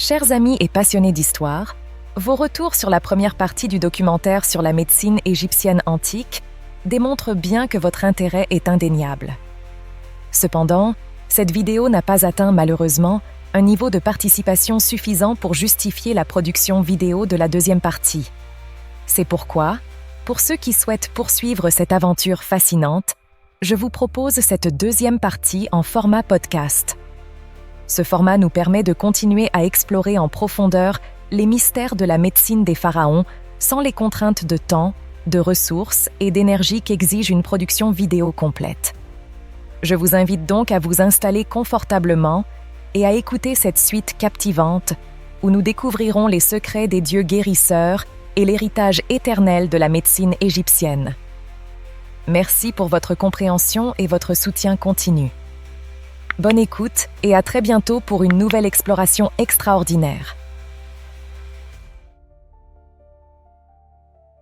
Chers amis et passionnés d'histoire, vos retours sur la première partie du documentaire sur la médecine égyptienne antique démontrent bien que votre intérêt est indéniable. Cependant, cette vidéo n'a pas atteint malheureusement un niveau de participation suffisant pour justifier la production vidéo de la deuxième partie. C'est pourquoi, pour ceux qui souhaitent poursuivre cette aventure fascinante, je vous propose cette deuxième partie en format podcast. Ce format nous permet de continuer à explorer en profondeur les mystères de la médecine des pharaons sans les contraintes de temps, de ressources et d'énergie qu'exige une production vidéo complète. Je vous invite donc à vous installer confortablement et à écouter cette suite captivante où nous découvrirons les secrets des dieux guérisseurs et l'héritage éternel de la médecine égyptienne. Merci pour votre compréhension et votre soutien continu. Bonne écoute et à très bientôt pour une nouvelle exploration extraordinaire.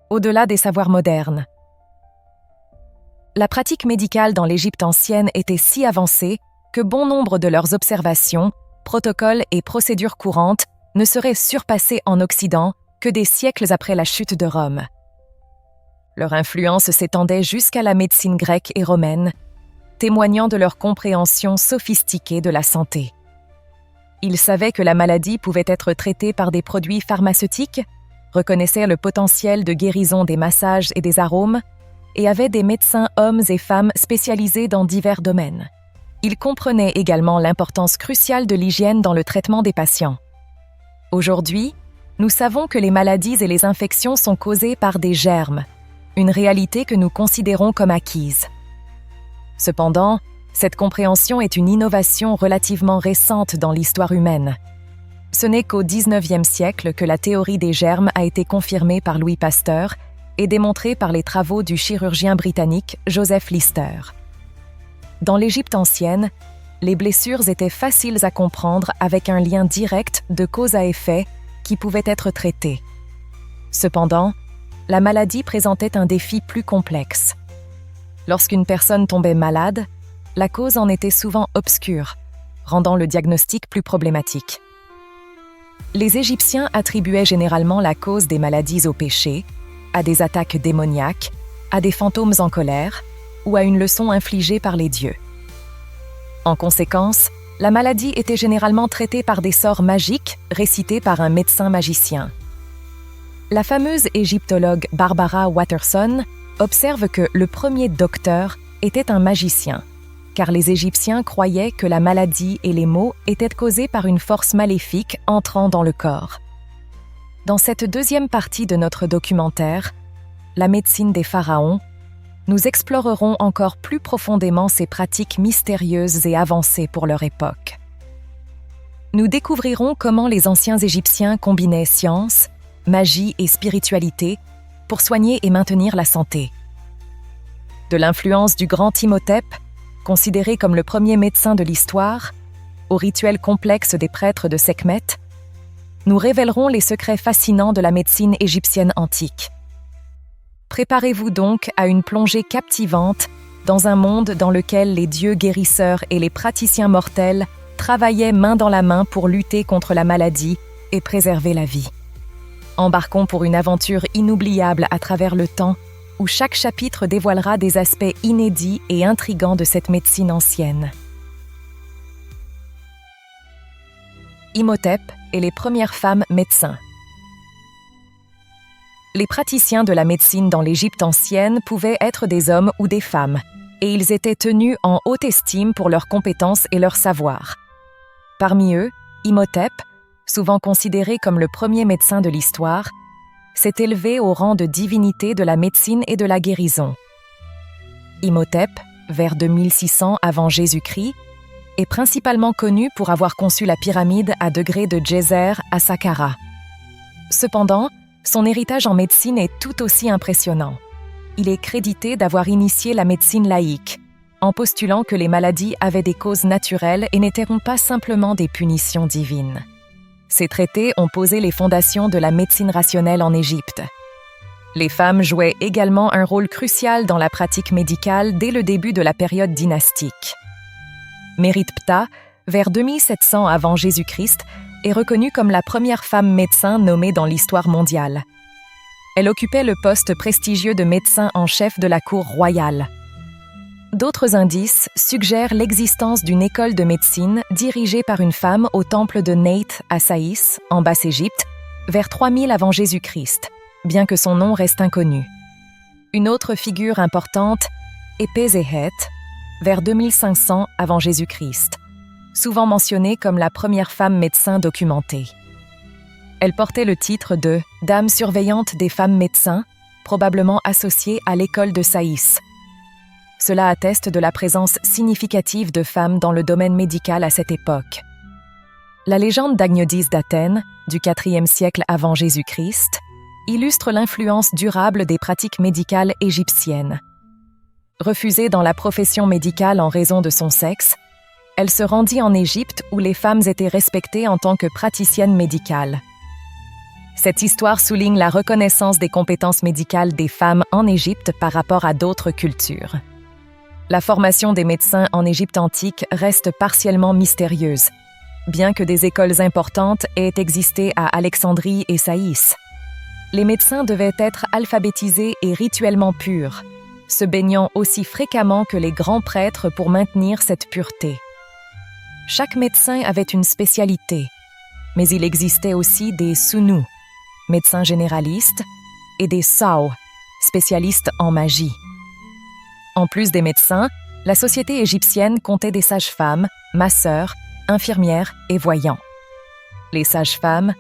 Au-delà des savoirs modernes. La pratique médicale dans l'Égypte ancienne était si avancée que bon nombre de leurs observations, protocoles et procédures courantes ne seraient surpassés en Occident que des siècles après la chute de Rome. Leur influence s'étendait jusqu'à la médecine grecque et romaine, témoignant de leur compréhension sophistiquée de la santé. Ils savaient que la maladie pouvait être traitée par des produits pharmaceutiques, reconnaissaient le potentiel de guérison des massages et des arômes, et avaient des médecins hommes et femmes spécialisés dans divers domaines. Ils comprenaient également l'importance cruciale de l'hygiène dans le traitement des patients. Aujourd'hui, nous savons que les maladies et les infections sont causées par des germes, une réalité que nous considérons comme acquise. Cependant, cette compréhension est une innovation relativement récente dans l'histoire humaine. Ce n'est qu'au XIXe siècle que la théorie des germes a été confirmée par Louis Pasteur et démontrée par les travaux du chirurgien britannique Joseph Lister. Dans l'Égypte ancienne, les blessures étaient faciles à comprendre avec un lien direct de cause à effet qui pouvait être traité. Cependant, la maladie présentait un défi plus complexe. Lorsqu'une personne tombait malade, la cause en était souvent obscure, rendant le diagnostic plus problématique. Les Égyptiens attribuaient généralement la cause des maladies au péché, à des attaques démoniaques, à des fantômes en colère ou à une leçon infligée par les dieux. En conséquence, la maladie était généralement traitée par des sorts magiques récités par un médecin magicien. La fameuse égyptologue Barbara Watterson observe que le premier docteur était un magicien, car les Égyptiens croyaient que la maladie et les maux étaient causés par une force maléfique entrant dans le corps. Dans cette deuxième partie de notre documentaire, La médecine des pharaons, nous explorerons encore plus profondément ces pratiques mystérieuses et avancées pour leur époque. Nous découvrirons comment les anciens Égyptiens combinaient science, magie et spiritualité pour soigner et maintenir la santé. De l'influence du grand Imhotep, considéré comme le premier médecin de l'histoire, au rituel complexe des prêtres de Sekhmet, nous révélerons les secrets fascinants de la médecine égyptienne antique. Préparez-vous donc à une plongée captivante dans un monde dans lequel les dieux guérisseurs et les praticiens mortels travaillaient main dans la main pour lutter contre la maladie et préserver la vie. Embarquons pour une aventure inoubliable à travers le temps, où chaque chapitre dévoilera des aspects inédits et intrigants de cette médecine ancienne. Imhotep et les premières femmes médecins. Les praticiens de la médecine dans l'Égypte ancienne pouvaient être des hommes ou des femmes, et ils étaient tenus en haute estime pour leurs compétences et leur savoir. Parmi eux, Imhotep, souvent considéré comme le premier médecin de l'histoire, s'est élevé au rang de divinité de la médecine et de la guérison. Imhotep, vers 2600 avant Jésus-Christ, est principalement connu pour avoir conçu la pyramide à degrés de Djéser à Saqqara. Cependant, son héritage en médecine est tout aussi impressionnant. Il est crédité d'avoir initié la médecine laïque, en postulant que les maladies avaient des causes naturelles et n'étaient pas simplement des punitions divines. Ces traités ont posé les fondations de la médecine rationnelle en Égypte. Les femmes jouaient également un rôle crucial dans la pratique médicale dès le début de la période dynastique. Mérit Ptah, vers 2700 avant Jésus-Christ, est reconnue comme la première femme médecin nommée dans l'histoire mondiale. Elle occupait le poste prestigieux de médecin en chef de la cour royale. D'autres indices suggèrent l'existence d'une école de médecine dirigée par une femme au temple de Neit à Saïs, en Basse-Égypte, vers 3000 avant Jésus-Christ, bien que son nom reste inconnu. Une autre figure importante est Pézéhet, vers 2500 avant Jésus-Christ, souvent mentionnée comme la première femme médecin documentée. Elle portait le titre de « Dame surveillante des femmes médecins », probablement associée à l'école de Saïs. Cela atteste de la présence significative de femmes dans le domaine médical à cette époque. La légende d'Agnodis d'Athènes, du IVe siècle avant Jésus-Christ, illustre l'influence durable des pratiques médicales égyptiennes. Refusée dans la profession médicale en raison de son sexe, elle se rendit en Égypte où les femmes étaient respectées en tant que praticiennes médicales. Cette histoire souligne la reconnaissance des compétences médicales des femmes en Égypte par rapport à d'autres cultures. La formation des médecins en Égypte antique reste partiellement mystérieuse, bien que des écoles importantes aient existé à Alexandrie et Saïs. Les médecins devaient être alphabétisés et rituellement purs, se baignant aussi fréquemment que les grands prêtres pour maintenir cette pureté. Chaque médecin avait une spécialité, mais il existait aussi des sunnu, médecins généralistes, et des sao, spécialistes en magie. En plus des médecins, la société égyptienne comptait des sages-femmes, masseurs, infirmières et voyants. Les sages-femmes,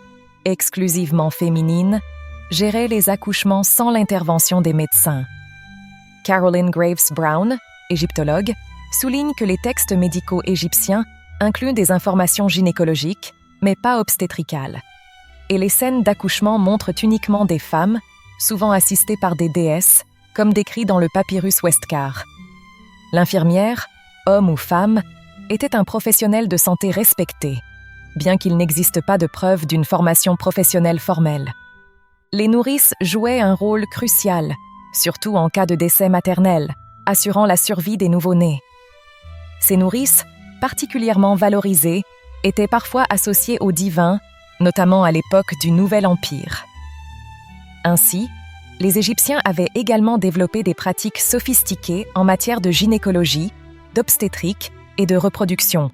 exclusivement féminines, géraient les accouchements sans l'intervention des médecins. Caroline Graves Brown, égyptologue, souligne que les textes médicaux égyptiens incluent des informations gynécologiques, mais pas obstétricales. Et les scènes d'accouchement montrent uniquement des femmes, souvent assistées par des déesses, comme décrit dans le papyrus Westcar. L'infirmière, homme ou femme, était un professionnel de santé respecté, bien qu'il n'existe pas de preuve d'une formation professionnelle formelle. Les nourrices jouaient un rôle crucial, surtout en cas de décès maternel, assurant la survie des nouveau-nés. Ces nourrices, particulièrement valorisées, étaient parfois associées aux divins, notamment à l'époque du Nouvel Empire. Ainsi, les Égyptiens avaient également développé des pratiques sophistiquées en matière de gynécologie, d'obstétrique et de reproduction.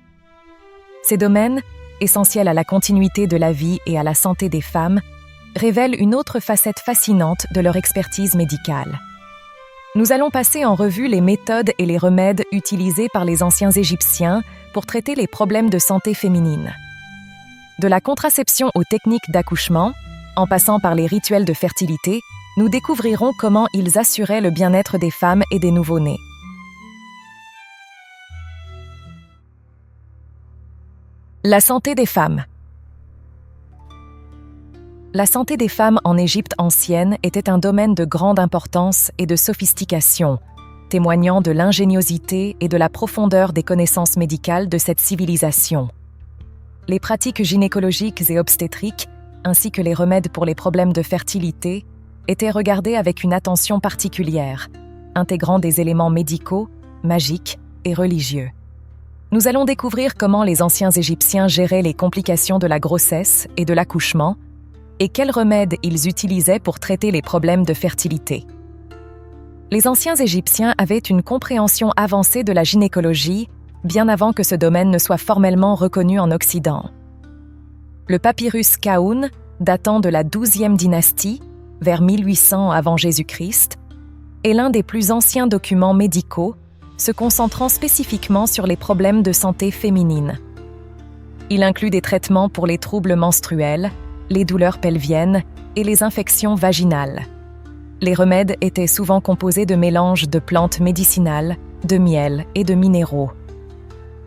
Ces domaines, essentiels à la continuité de la vie et à la santé des femmes, révèlent une autre facette fascinante de leur expertise médicale. Nous allons passer en revue les méthodes et les remèdes utilisés par les anciens Égyptiens pour traiter les problèmes de santé féminine. De la contraception aux techniques d'accouchement, en passant par les rituels de fertilité, nous découvrirons comment ils assuraient le bien-être des femmes et des nouveau-nés. La santé des femmes. La santé des femmes en Égypte ancienne était un domaine de grande importance et de sophistication, témoignant de l'ingéniosité et de la profondeur des connaissances médicales de cette civilisation. Les pratiques gynécologiques et obstétriques, ainsi que les remèdes pour les problèmes de fertilité, étaient regardés avec une attention particulière, intégrant des éléments médicaux, magiques et religieux. Nous allons découvrir comment les anciens Égyptiens géraient les complications de la grossesse et de l'accouchement, et quels remèdes ils utilisaient pour traiter les problèmes de fertilité. Les anciens Égyptiens avaient une compréhension avancée de la gynécologie, bien avant que ce domaine ne soit formellement reconnu en Occident. Le papyrus Khaoun, datant de la XIIe dynastie, vers 1800 avant Jésus-Christ, est l'un des plus anciens documents médicaux, se concentrant spécifiquement sur les problèmes de santé féminine. Il inclut des traitements pour les troubles menstruels, les douleurs pelviennes et les infections vaginales. Les remèdes étaient souvent composés de mélanges de plantes médicinales, de miel et de minéraux.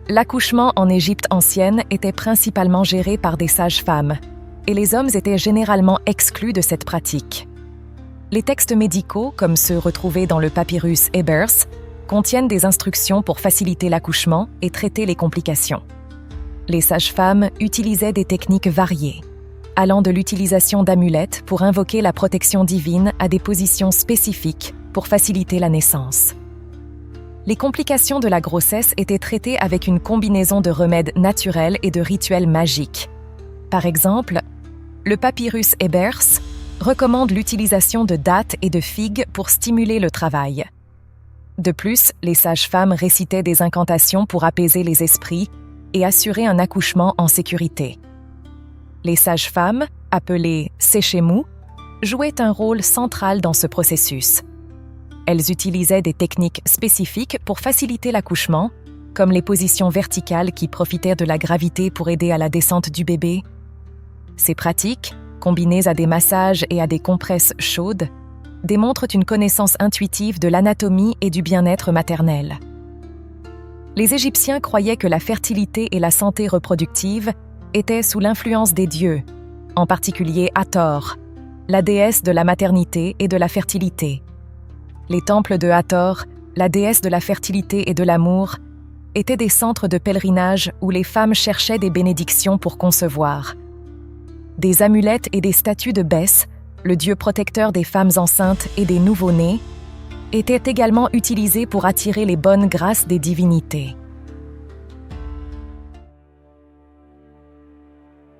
L'accouchement en Égypte ancienne était principalement géré par des sages-femmes, et les hommes étaient généralement exclus de cette pratique. Les textes médicaux, comme ceux retrouvés dans le papyrus Ebers, contiennent des instructions pour faciliter l'accouchement et traiter les complications. Les sages-femmes utilisaient des techniques variées, allant de l'utilisation d'amulettes pour invoquer la protection divine à des positions spécifiques pour faciliter la naissance. Les complications de la grossesse étaient traitées avec une combinaison de remèdes naturels et de rituels magiques. Par exemple, le papyrus Ebers recommande l'utilisation de dattes et de figues pour stimuler le travail. De plus, les sages-femmes récitaient des incantations pour apaiser les esprits et assurer un accouchement en sécurité. Les sages-femmes, appelées séchémou, jouaient un rôle central dans ce processus. Elles utilisaient des techniques spécifiques pour faciliter l'accouchement, comme les positions verticales qui profitaient de la gravité pour aider à la descente du bébé. Ces pratiques, combinées à des massages et à des compresses chaudes, démontrent une connaissance intuitive de l'anatomie et du bien-être maternel. Les Égyptiens croyaient que la fertilité et la santé reproductive étaient sous l'influence des dieux, en particulier Hathor, la déesse de la maternité et de la fertilité. Les temples de Hathor, la déesse de la fertilité et de l'amour, étaient des centres de pèlerinage où les femmes cherchaient des bénédictions pour concevoir. Des amulettes et des statues de Bès, le dieu protecteur des femmes enceintes et des nouveau-nés, étaient également utilisés pour attirer les bonnes grâces des divinités.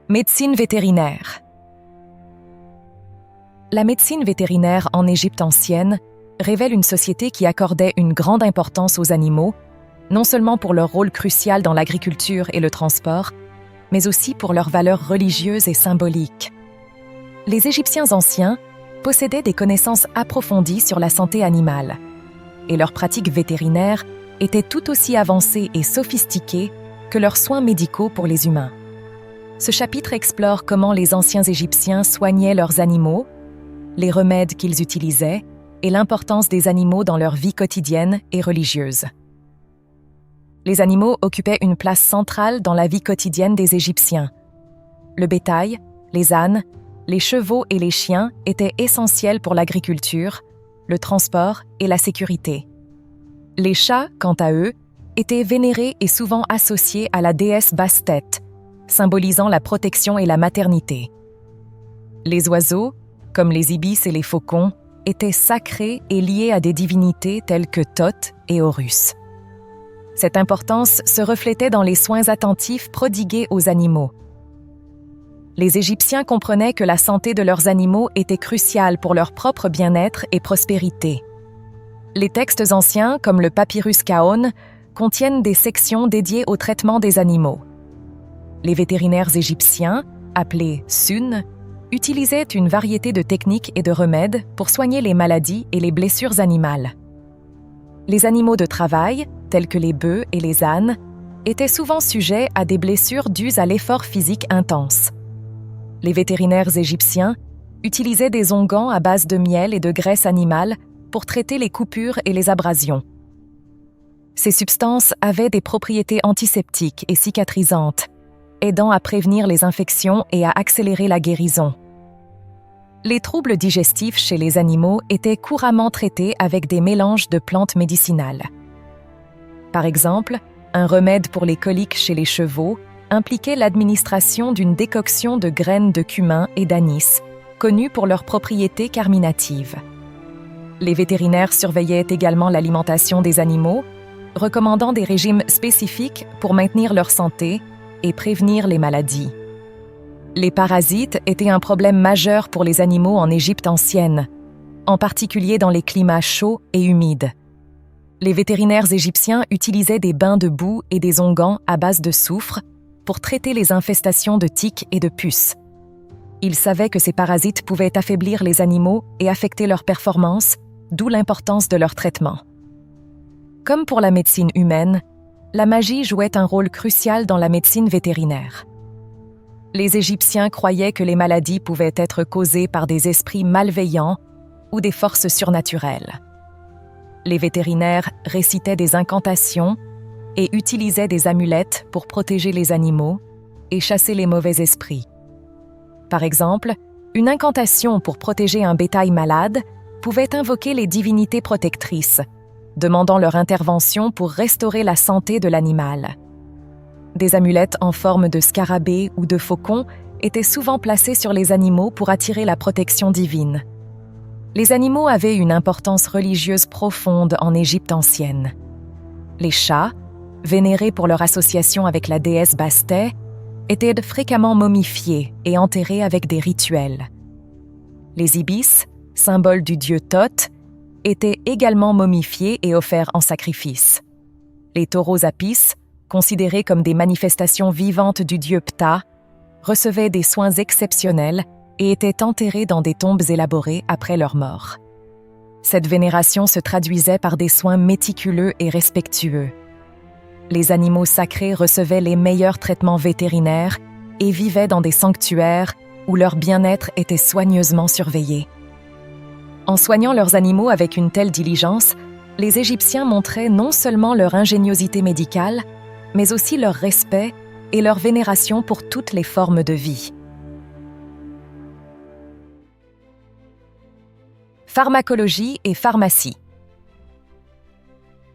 Médecine vétérinaire. La médecine vétérinaire en Égypte ancienne révèle une société qui accordait une grande importance aux animaux, non seulement pour leur rôle crucial dans l'agriculture et le transport, mais aussi pour leurs valeurs religieuses et symboliques. Les Égyptiens anciens possédaient des connaissances approfondies sur la santé animale, et leurs pratiques vétérinaires étaient tout aussi avancées et sophistiquées que leurs soins médicaux pour les humains. Ce chapitre explore comment les anciens Égyptiens soignaient leurs animaux, les remèdes qu'ils utilisaient et l'importance des animaux dans leur vie quotidienne et religieuse. Les animaux occupaient une place centrale dans la vie quotidienne des Égyptiens. Le bétail, les ânes, les chevaux et les chiens étaient essentiels pour l'agriculture, le transport et la sécurité. Les chats, quant à eux, étaient vénérés et souvent associés à la déesse Bastet, symbolisant la protection et la maternité. Les oiseaux, comme les ibis et les faucons, étaient sacrés et liés à des divinités telles que Thoth et Horus. Cette importance se reflétait dans les soins attentifs prodigués aux animaux. Les Égyptiens comprenaient que la santé de leurs animaux était cruciale pour leur propre bien-être et prospérité. Les textes anciens, comme le papyrus Khaon, contiennent des sections dédiées au traitement des animaux. Les vétérinaires égyptiens, appelés Sun, utilisaient une variété de techniques et de remèdes pour soigner les maladies et les blessures animales. Les animaux de travail, tels que les bœufs et les ânes, étaient souvent sujets à des blessures dues à l'effort physique intense. Les vétérinaires égyptiens utilisaient des onguents à base de miel et de graisse animale pour traiter les coupures et les abrasions. Ces substances avaient des propriétés antiseptiques et cicatrisantes, aidant à prévenir les infections et à accélérer la guérison. Les troubles digestifs chez les animaux étaient couramment traités avec des mélanges de plantes médicinales. Par exemple, un remède pour les coliques chez les chevaux impliquait l'administration d'une décoction de graines de cumin et d'anis, connues pour leurs propriétés carminatives. Les vétérinaires surveillaient également l'alimentation des animaux, recommandant des régimes spécifiques pour maintenir leur santé et prévenir les maladies. Les parasites étaient un problème majeur pour les animaux en Égypte ancienne, en particulier dans les climats chauds et humides. Les vétérinaires égyptiens utilisaient des bains de boue et des onguents à base de soufre pour traiter les infestations de tiques et de puces. Ils savaient que ces parasites pouvaient affaiblir les animaux et affecter leur performance, d'où l'importance de leur traitement. Comme pour la médecine humaine, la magie jouait un rôle crucial dans la médecine vétérinaire. Les Égyptiens croyaient que les maladies pouvaient être causées par des esprits malveillants ou des forces surnaturelles. Les vétérinaires récitaient des incantations et utilisaient des amulettes pour protéger les animaux et chasser les mauvais esprits. Par exemple, une incantation pour protéger un bétail malade pouvait invoquer les divinités protectrices, demandant leur intervention pour restaurer la santé de l'animal. Des amulettes en forme de scarabée ou de faucon étaient souvent placées sur les animaux pour attirer la protection divine. Les animaux avaient une importance religieuse profonde en Égypte ancienne. Les chats, vénérés pour leur association avec la déesse Bastet, étaient fréquemment momifiés et enterrés avec des rituels. Les ibis, symbole du dieu Thoth, étaient également momifiés et offerts en sacrifice. Les taureaux apis, considérés comme des manifestations vivantes du dieu Ptah, recevaient des soins exceptionnels et étaient enterrés dans des tombes élaborées après leur mort. Cette vénération se traduisait par des soins méticuleux et respectueux. Les animaux sacrés recevaient les meilleurs traitements vétérinaires et vivaient dans des sanctuaires où leur bien-être était soigneusement surveillé. En soignant leurs animaux avec une telle diligence, les Égyptiens montraient non seulement leur ingéniosité médicale, mais aussi leur respect et leur vénération pour toutes les formes de vie. Pharmacologie et pharmacie.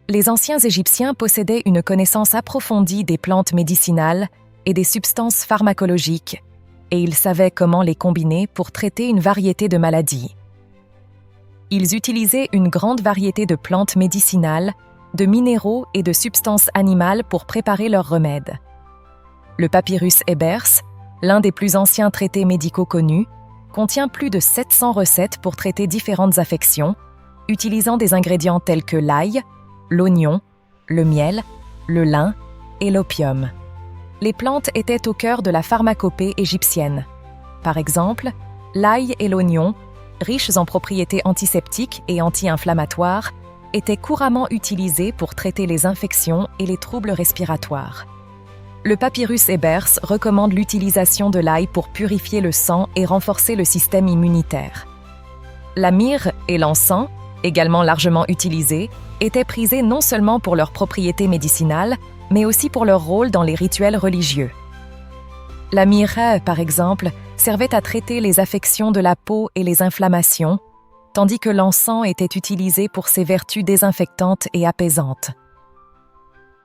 Les anciens Égyptiens possédaient une connaissance approfondie des plantes médicinales et des substances pharmacologiques, et ils savaient comment les combiner pour traiter une variété de maladies. Ils utilisaient une grande variété de plantes médicinales, de minéraux et de substances animales pour préparer leurs remèdes. Le papyrus Ebers, l'un des plus anciens traités médicaux connus, contient plus de 700 recettes pour traiter différentes affections, utilisant des ingrédients tels que l'ail, l'oignon, le miel, le lin et l'opium. Les plantes étaient au cœur de la pharmacopée égyptienne. Par exemple, l'ail et l'oignon, riches en propriétés antiseptiques et anti-inflammatoires, étaient couramment utilisés pour traiter les infections et les troubles respiratoires. Le papyrus Ebers recommande l'utilisation de l'ail pour purifier le sang et renforcer le système immunitaire. La myrrhe et l'encens, également largement utilisés, étaient prisés non seulement pour leurs propriétés médicinales, mais aussi pour leur rôle dans les rituels religieux. La myrrhe, par exemple, servait à traiter les affections de la peau et les inflammations, tandis que l'encens était utilisé pour ses vertus désinfectantes et apaisantes.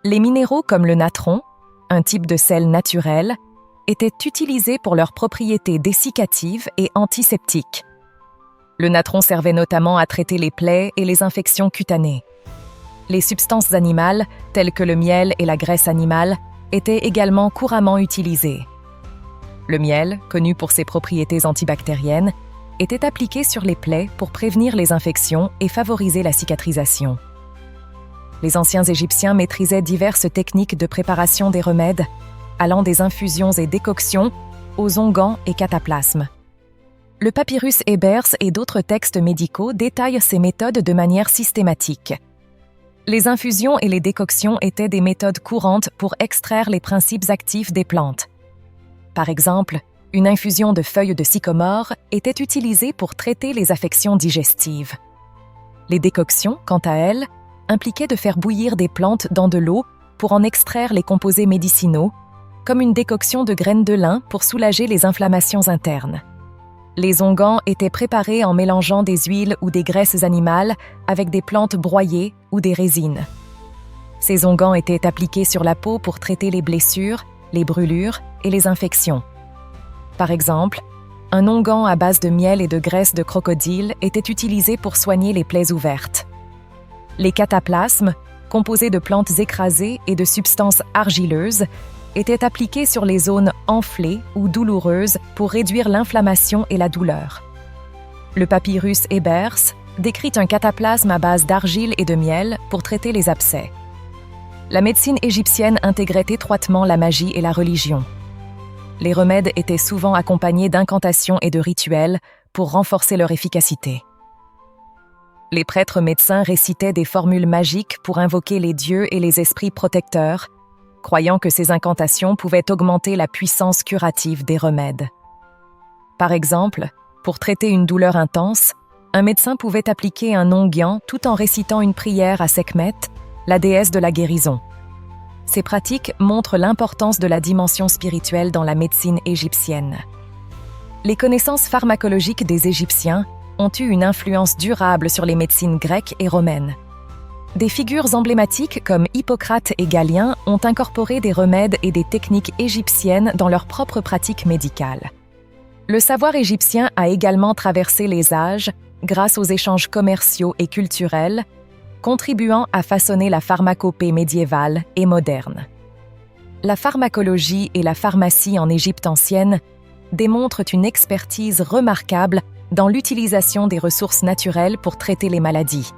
Les minéraux comme le natron, un type de sel naturel, étaient utilisés pour leurs propriétés dessicatives et antiseptiques. Le natron servait notamment à traiter les plaies et les infections cutanées. Les substances animales, telles que le miel et la graisse animale, étaient également couramment utilisées. Le miel, connu pour ses propriétés antibactériennes, était appliqué sur les plaies pour prévenir les infections et favoriser la cicatrisation. Les anciens Égyptiens maîtrisaient diverses techniques de préparation des remèdes, allant des infusions et décoctions aux onguents et cataplasmes. Le papyrus Ebers et d'autres textes médicaux détaillent ces méthodes de manière systématique. Les infusions et les décoctions étaient des méthodes courantes pour extraire les principes actifs des plantes. Par exemple, une infusion de feuilles de sycomore était utilisée pour traiter les affections digestives. Les décoctions, quant à elles, impliquaient de faire bouillir des plantes dans de l'eau pour en extraire les composés médicinaux, comme une décoction de graines de lin pour soulager les inflammations internes. Les onguents étaient préparés en mélangeant des huiles ou des graisses animales avec des plantes broyées ou des résines. Ces onguents étaient appliqués sur la peau pour traiter les blessures, les brûlures et les infections. Par exemple, un onguent à base de miel et de graisse de crocodile était utilisé pour soigner les plaies ouvertes. Les cataplasmes, composés de plantes écrasées et de substances argileuses, étaient appliqués sur les zones enflées ou douloureuses pour réduire l'inflammation et la douleur. Le papyrus Ebers décrit un cataplasme à base d'argile et de miel pour traiter les abcès. La médecine égyptienne intégrait étroitement la magie et la religion. Les remèdes étaient souvent accompagnés d'incantations et de rituels pour renforcer leur efficacité. Les prêtres médecins récitaient des formules magiques pour invoquer les dieux et les esprits protecteurs, croyant que ces incantations pouvaient augmenter la puissance curative des remèdes. Par exemple, pour traiter une douleur intense, un médecin pouvait appliquer un onguent tout en récitant une prière à Sekhmet, la déesse de la guérison. Ces pratiques montrent l'importance de la dimension spirituelle dans la médecine égyptienne. Les connaissances pharmacologiques des Égyptiens ont eu une influence durable sur les médecines grecques et romaines. Des figures emblématiques comme Hippocrate et Galien ont incorporé des remèdes et des techniques égyptiennes dans leurs propres pratiques médicales. Le savoir égyptien a également traversé les âges grâce aux échanges commerciaux et culturels, contribuant à façonner la pharmacopée médiévale et moderne. la pharmacologie et la pharmacie en Égypte ancienne démontrent une expertise remarquable dans l'utilisation des ressources naturelles pour traiter les maladies.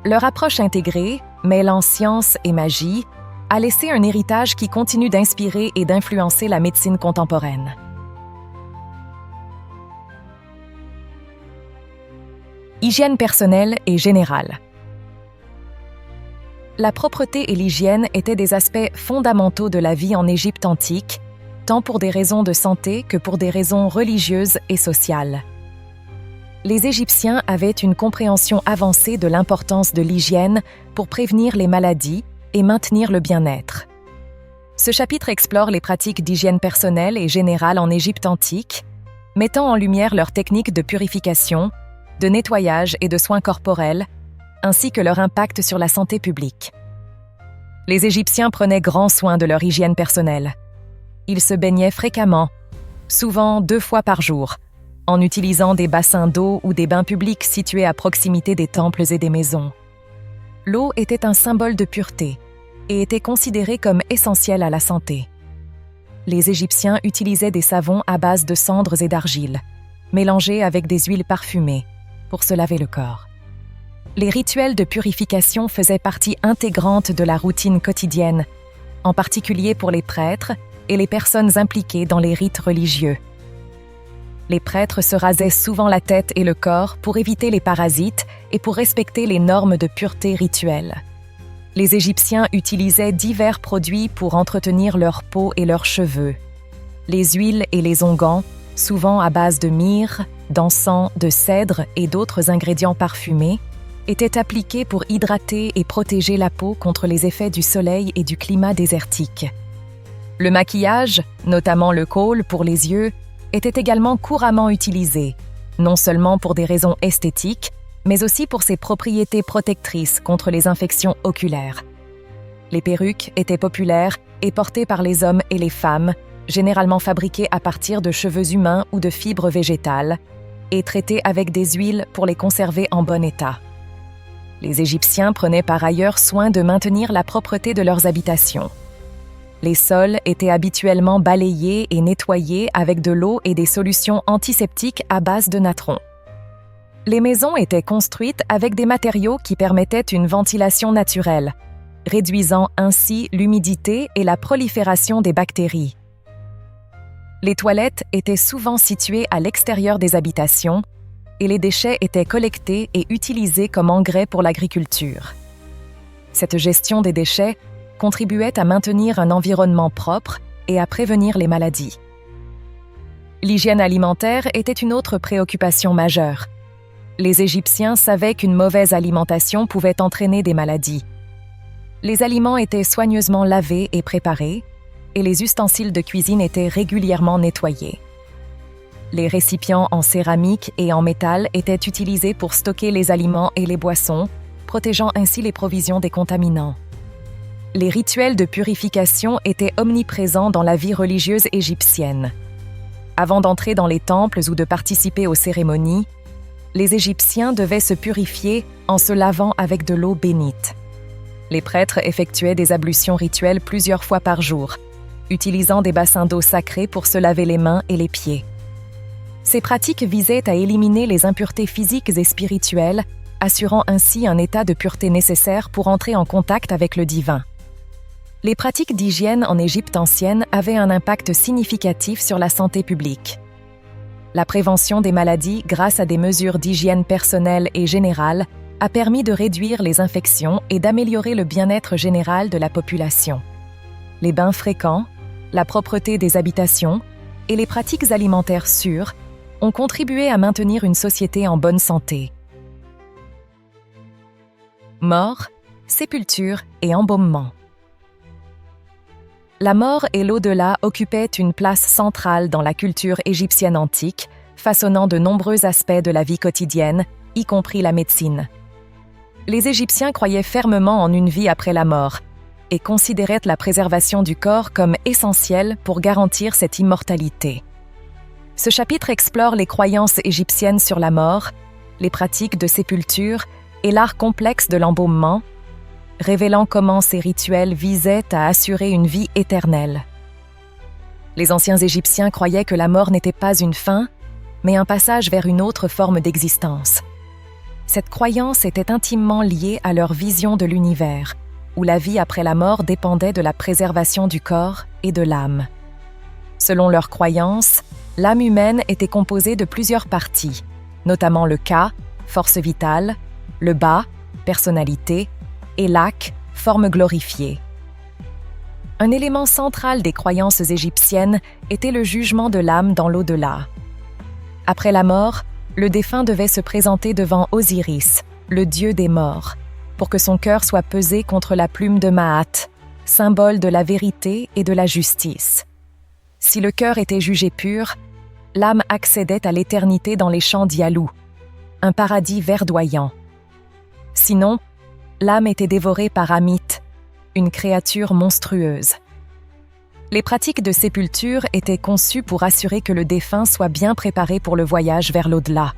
Leur approche intégrée, mêlant science et magie, a laissé un héritage qui continue d'inspirer et d'influencer la médecine contemporaine. Hygiène personnelle et générale. La propreté et l'hygiène étaient des aspects fondamentaux de la vie en Égypte antique, tant pour des raisons de santé que pour des raisons religieuses et sociales. Les Égyptiens avaient une compréhension avancée de l'importance de l'hygiène pour prévenir les maladies et maintenir le bien-être. Ce chapitre explore les pratiques d'hygiène personnelle et générale en Égypte antique, mettant en lumière leurs techniques de purification, de nettoyage et de soins corporels, ainsi que leur impact sur la santé publique. Les Égyptiens prenaient grand soin de leur hygiène personnelle. Ils se baignaient fréquemment, souvent 2 fois par jour, en utilisant des bassins d'eau ou des bains publics situés à proximité des temples et des maisons. L'eau était un symbole de pureté et était considérée comme essentielle à la santé. Les Égyptiens utilisaient des savons à base de cendres et d'argile, mélangés avec des huiles parfumées, pour se laver le corps. Les rituels de purification faisaient partie intégrante de la routine quotidienne, en particulier pour les prêtres et les personnes impliquées dans les rites religieux. Les prêtres se rasaient souvent la tête et le corps pour éviter les parasites et pour respecter les normes de pureté rituelles. Les Égyptiens utilisaient divers produits pour entretenir leur peau et leurs cheveux. Les huiles et les onguents, souvent à base de myrrhe, d'encens, de cèdre et d'autres ingrédients parfumés, étaient appliqués pour hydrater et protéger la peau contre les effets du soleil et du climat désertique. Le maquillage, notamment le kohl pour les yeux, était également couramment utilisé, non seulement pour des raisons esthétiques, mais aussi pour ses propriétés protectrices contre les infections oculaires. Les perruques étaient populaires et portées par les hommes et les femmes, généralement fabriquées à partir de cheveux humains ou de fibres végétales, et traitées avec des huiles pour les conserver en bon état. Les Égyptiens prenaient par ailleurs soin de maintenir la propreté de leurs habitations. Les sols étaient habituellement balayés et nettoyés avec de l'eau et des solutions antiseptiques à base de natron. Les maisons étaient construites avec des matériaux qui permettaient une ventilation naturelle, réduisant ainsi l'humidité et la prolifération des bactéries. Les toilettes étaient souvent situées à l'extérieur des habitations et les déchets étaient collectés et utilisés comme engrais pour l'agriculture. Cette gestion des déchets contribuait à maintenir un environnement propre et à prévenir les maladies. L'hygiène alimentaire était une autre préoccupation majeure. Les Égyptiens savaient qu'une mauvaise alimentation pouvait entraîner des maladies. Les aliments étaient soigneusement lavés et préparés, et les ustensiles de cuisine étaient régulièrement nettoyés. Les récipients en céramique et en métal étaient utilisés pour stocker les aliments et les boissons, protégeant ainsi les provisions des contaminants. Les rituels de purification étaient omniprésents dans la vie religieuse égyptienne. Avant d'entrer dans les temples ou de participer aux cérémonies, les Égyptiens devaient se purifier en se lavant avec de l'eau bénite. Les prêtres effectuaient des ablutions rituelles plusieurs fois par jour, utilisant des bassins d'eau sacrés pour se laver les mains et les pieds. Ces pratiques visaient à éliminer les impuretés physiques et spirituelles, assurant ainsi un état de pureté nécessaire pour entrer en contact avec le divin. Les pratiques d'hygiène en Égypte ancienne avaient un impact significatif sur la santé publique. La prévention des maladies grâce à des mesures d'hygiène personnelle et générale a permis de réduire les infections et d'améliorer le bien-être général de la population. Les bains fréquents, la propreté des habitations et les pratiques alimentaires sûres ont contribué à maintenir une société en bonne santé. Mort, sépulture et embaumement. La mort et l'au-delà occupaient une place centrale dans la culture égyptienne antique, façonnant de nombreux aspects de la vie quotidienne, y compris la médecine. Les Égyptiens croyaient fermement en une vie après la mort et considéraient la préservation du corps comme essentielle pour garantir cette immortalité. Ce chapitre explore les croyances égyptiennes sur la mort, les pratiques de sépulture et l'art complexe de l'embaumement, révélant comment ces rituels visaient à assurer une vie éternelle. Les anciens Égyptiens croyaient que la mort n'était pas une fin, mais un passage vers une autre forme d'existence. Cette croyance était intimement liée à leur vision de l'univers, où la vie après la mort dépendait de la préservation du corps et de l'âme. Selon leur croyance, l'âme humaine était composée de plusieurs parties, notamment le Ka, force vitale, le Ba, personnalité, et l'Ak, forme glorifiée. Un élément central des croyances égyptiennes était le jugement de l'âme dans l'au-delà. Après la mort, le défunt devait se présenter devant Osiris, le dieu des morts, pour que son cœur soit pesé contre la plume de Maat, symbole de la vérité et de la justice. Si le cœur était jugé pur, l'âme accédait à l'éternité dans les champs d'Yalou, un paradis verdoyant. Sinon, l'âme était dévorée par Amit, une créature monstrueuse. Les pratiques de sépulture étaient conçues pour assurer que le défunt soit bien préparé pour le voyage vers l'au-delà.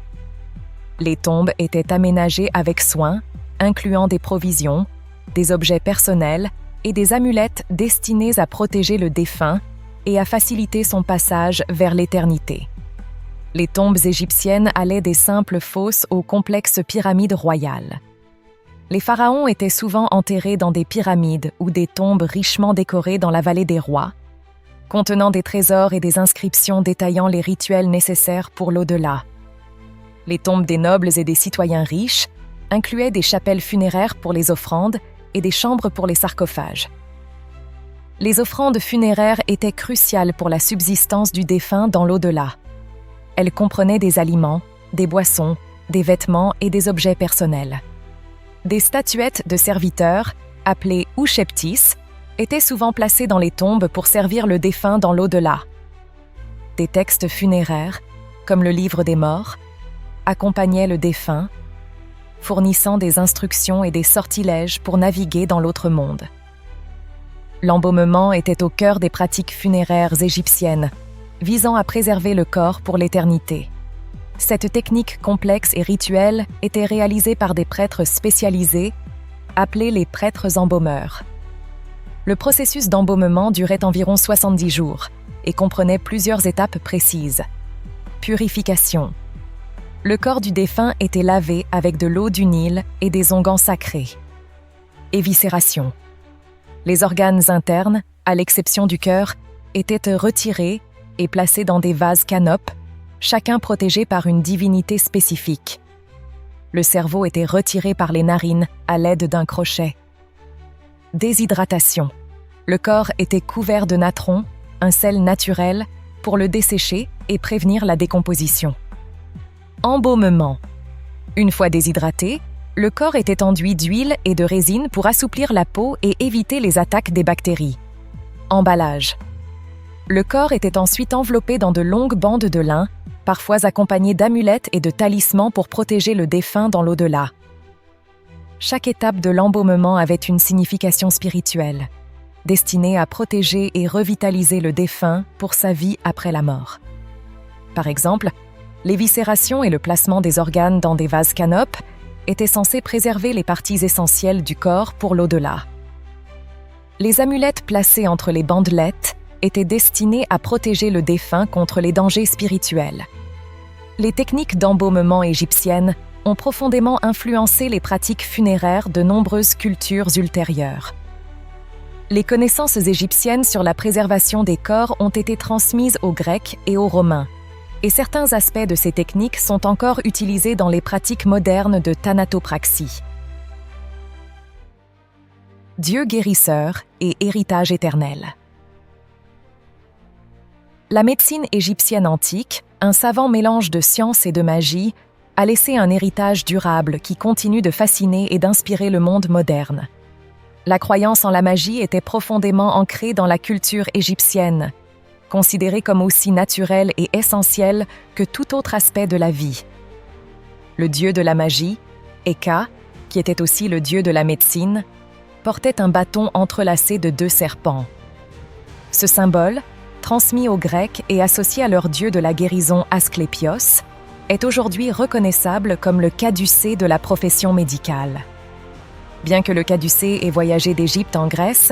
Les tombes étaient aménagées avec soin, incluant des provisions, des objets personnels et des amulettes destinées à protéger le défunt et à faciliter son passage vers l'éternité. Les tombes égyptiennes allaient des simples fosses aux complexes pyramides royales. Les pharaons étaient souvent enterrés dans des pyramides ou des tombes richement décorées dans la vallée des rois, contenant des trésors et des inscriptions détaillant les rituels nécessaires pour l'au-delà. Les tombes des nobles et des citoyens riches incluaient des chapelles funéraires pour les offrandes et des chambres pour les sarcophages. Les offrandes funéraires étaient cruciales pour la subsistance du défunt dans l'au-delà. Elles comprenaient des aliments, des boissons, des vêtements et des objets personnels. Des statuettes de serviteurs, appelées Usheptis, étaient souvent placées dans les tombes pour servir le défunt dans l'au-delà. Des textes funéraires, comme le livre des morts, accompagnaient le défunt, fournissant des instructions et des sortilèges pour naviguer dans l'autre monde. L'embaumement était au cœur des pratiques funéraires égyptiennes, visant à préserver le corps pour l'éternité. Cette technique complexe et rituelle était réalisée par des prêtres spécialisés, appelés les prêtres embaumeurs. Le processus d'embaumement durait environ 70 jours et comprenait plusieurs étapes précises. Purification. Le corps du défunt était lavé avec de l'eau du Nil et des onguents sacrés. Éviscération. Les organes internes, à l'exception du cœur, étaient retirés et placés dans des vases canopes, chacun protégé par une divinité spécifique. Le cerveau était retiré par les narines à l'aide d'un crochet. Déshydratation. Le corps était couvert de natron, un sel naturel, pour le dessécher et prévenir la décomposition. Embaumement. Une fois déshydraté, le corps était enduit d'huile et de résine pour assouplir la peau et éviter les attaques des bactéries. Emballage. Le corps était ensuite enveloppé dans de longues bandes de lin, parfois accompagnées d'amulettes et de talismans pour protéger le défunt dans l'au-delà. Chaque étape de l'embaumement avait une signification spirituelle, destinée à protéger et revitaliser le défunt pour sa vie après la mort. Par exemple, l'éviscération et le placement des organes dans des vases canopes étaient censés préserver les parties essentielles du corps pour l'au-delà. Les amulettes placées entre les bandelettes étaient destinées à protéger le défunt contre les dangers spirituels. Les techniques d'embaumement égyptiennes ont profondément influencé les pratiques funéraires de nombreuses cultures ultérieures. Les connaissances égyptiennes sur la préservation des corps ont été transmises aux Grecs et aux Romains, et certains aspects de ces techniques sont encore utilisés dans les pratiques modernes de thanatopraxie. Dieu guérisseur et héritage éternel. La médecine égyptienne antique, un savant mélange de science et de magie, a laissé un héritage durable qui continue de fasciner et d'inspirer le monde moderne. La croyance en la magie était profondément ancrée dans la culture égyptienne, considérée comme aussi naturelle et essentielle que tout autre aspect de la vie. Le dieu de la magie, Eka, qui était aussi le dieu de la médecine, portait un bâton entrelacé de 2 serpents. Ce symbole, transmis aux Grecs et associé à leur dieu de la guérison Asclépios, est aujourd'hui reconnaissable comme le caducée de la profession médicale. Bien que le caducée ait voyagé d'Égypte en Grèce,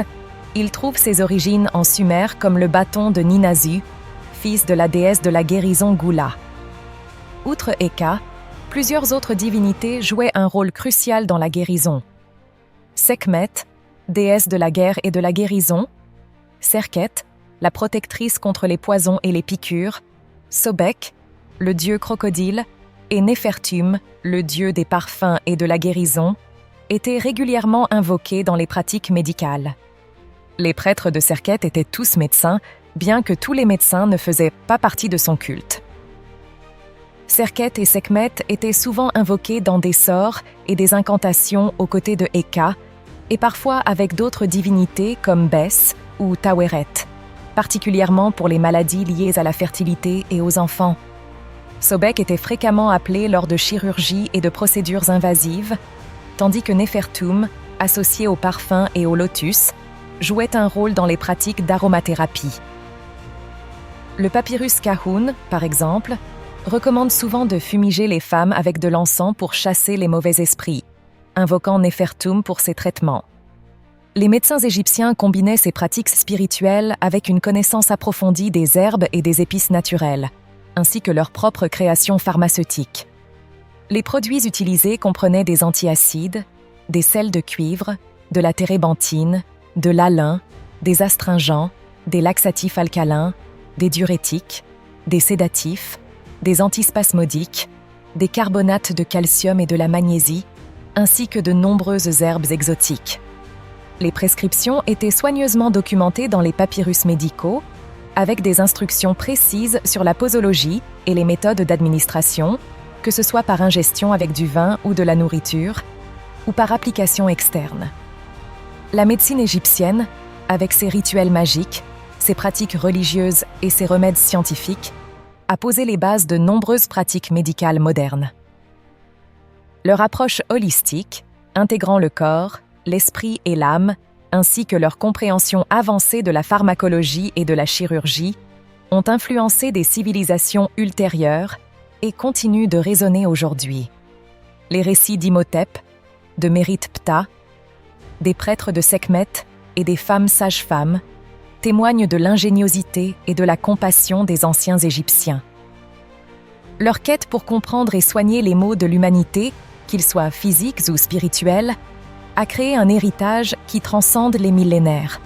il trouve ses origines en Sumer comme le bâton de Ninasu, fils de la déesse de la guérison Gula. Outre Eka, plusieurs autres divinités jouaient un rôle crucial dans la guérison. Sekhmet, déesse de la guerre et de la guérison, Serket, la protectrice contre les poisons et les piqûres, Sobek, le dieu crocodile, et Nefertum, le dieu des parfums et de la guérison, étaient régulièrement invoqués dans les pratiques médicales. Les prêtres de Serket étaient tous médecins, bien que tous les médecins ne faisaient pas partie de son culte. Serket et Sekhmet étaient souvent invoqués dans des sorts et des incantations aux côtés de Eka, et parfois avec d'autres divinités comme Bes ou Taweret, particulièrement pour les maladies liées à la fertilité et aux enfants. Sobek était fréquemment appelé lors de chirurgies et de procédures invasives, tandis que Nefertum, associé aux parfums et au lotus, jouait un rôle dans les pratiques d'aromathérapie. Le papyrus Kahun, par exemple, recommande souvent de fumiger les femmes avec de l'encens pour chasser les mauvais esprits, invoquant Nefertum pour ses traitements. Les médecins égyptiens combinaient ces pratiques spirituelles avec une connaissance approfondie des herbes et des épices naturelles, ainsi que leur propre création pharmaceutique. Les produits utilisés comprenaient des antiacides, des sels de cuivre, de la térébenthine, de l'alun, des astringents, des laxatifs alcalins, des diurétiques, des sédatifs, des antispasmodiques, des carbonates de calcium et de la magnésie, ainsi que de nombreuses herbes exotiques. Les prescriptions étaient soigneusement documentées dans les papyrus médicaux, avec des instructions précises sur la posologie et les méthodes d'administration, que ce soit par ingestion avec du vin ou de la nourriture, ou par application externe. La médecine égyptienne, avec ses rituels magiques, ses pratiques religieuses et ses remèdes scientifiques, a posé les bases de nombreuses pratiques médicales modernes. Leur approche holistique, intégrant le corps, l'esprit et l'âme, ainsi que leur compréhension avancée de la pharmacologie et de la chirurgie, ont influencé des civilisations ultérieures et continuent de résonner aujourd'hui. Les récits d'Imhotep, de Mérit-Ptah, des prêtres de Sekhmet et des femmes sages-femmes témoignent de l'ingéniosité et de la compassion des anciens Égyptiens. Leur quête pour comprendre et soigner les maux de l'humanité, qu'ils soient physiques ou spirituels, a créé un héritage qui transcende les millénaires.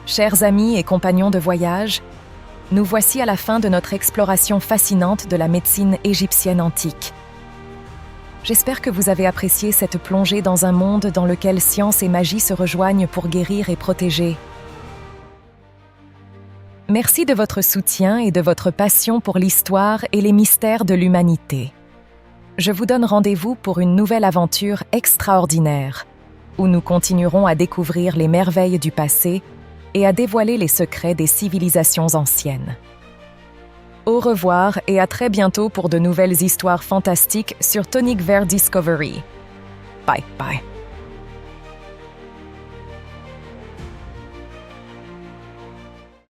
Chers amis et compagnons de voyage, nous voici à la fin de notre exploration fascinante de la médecine égyptienne antique. J'espère que vous avez apprécié cette plongée dans un monde dans lequel science et magie se rejoignent pour guérir et protéger. Merci de votre soutien et de votre passion pour l'histoire et les mystères de l'humanité. Je vous donne rendez-vous pour une nouvelle aventure extraordinaire, où nous continuerons à découvrir les merveilles du passé et à dévoiler les secrets des civilisations anciennes. Au revoir et à très bientôt pour de nouvelles histoires fantastiques sur Tonic Vert Discovery. Bye bye.